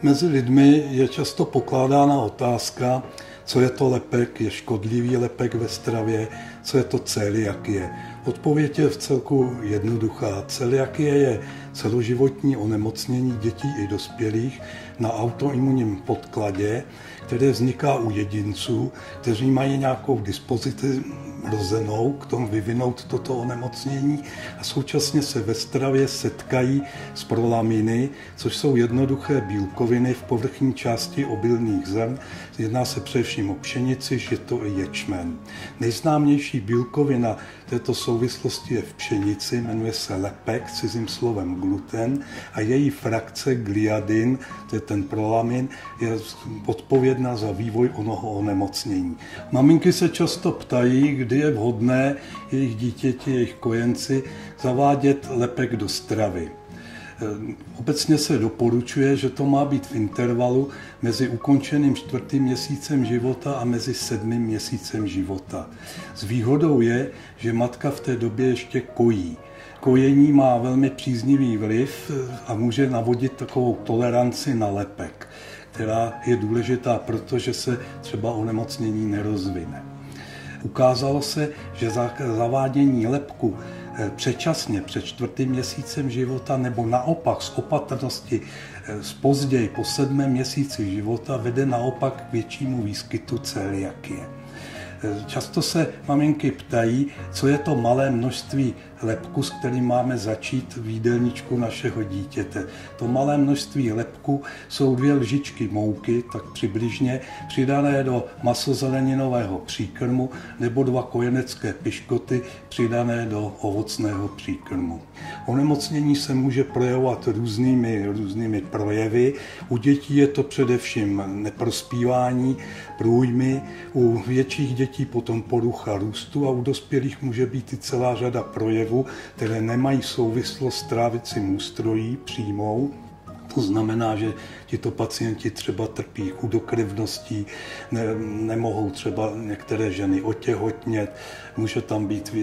Mezi lidmi je často pokládána otázka, co je to lepek, je škodlivý lepek ve stravě, co je to celiakie. Odpověď je vcelku jednoduchá. Celiakie je celoživotní onemocnění dětí i dospělých na autoimunním podkladě, které vzniká u jedinců, kteří mají nějakou dispozici rozenou k tomu vyvinout toto onemocnění a současně se ve stravě setkají s prolaminy, což jsou jednoduché bílkoviny v povrchní části obilných zrn. Jedná se především o pšenici, žito i ječmen. Nejznámější bílkovina této souvislosti je v pšenici, jmenuje se lepek, cizím slovem gluten, a její frakce gliadin, to je ten prolamin, je odpovědná za vývoj onoho onemocnění. Maminky se často ptají, kdy je vhodné jejich dítěti, jejich kojenci zavádět lepek do stravy. Obecně se doporučuje, že to má být v intervalu mezi ukončeným 4. měsícem života a mezi 7. měsícem života. S výhodou je, že matka v té době ještě kojí. Kojení má velmi příznivý vliv a může navodit takovou toleranci na lepek, která je důležitá, protože se třeba onemocnění nerozvine. Ukázalo se, že zavádění lepku předčasně před 4. měsícem života nebo naopak z opatrnosti později po 7. měsíci života vede naopak k většímu výskytu celiakie. Často se maminky ptají, co je to malé množství lepku, s kterým máme začít v jídelníčku našeho dítěte. To malé množství lepku jsou 2 lžičky mouky, tak přibližně, přidané do masozeleninového příkrmu, nebo 2 kojenecké piškoty přidané do ovocného příkrmu. Onemocnění se může projevovat různými projevy. U dětí je to především neprospívání, průjmy, u větších dětí potom porucha růstu a u dospělých může být i celá řada projevů, které nemají souvislost s trávicím ústrojí přímou. To znamená, že tito pacienti třeba trpí chudokrevností, nemohou třeba některé ženy otěhotnět, může tam být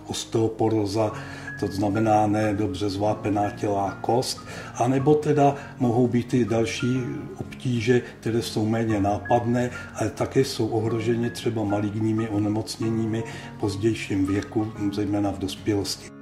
osteoporóza, to znamená nedobře zvápená tělá kost, anebo teda mohou být i další obtíže, které jsou méně nápadné, ale také jsou ohroženy třeba maligními onemocněními v pozdějším věku, zejména v dospělosti.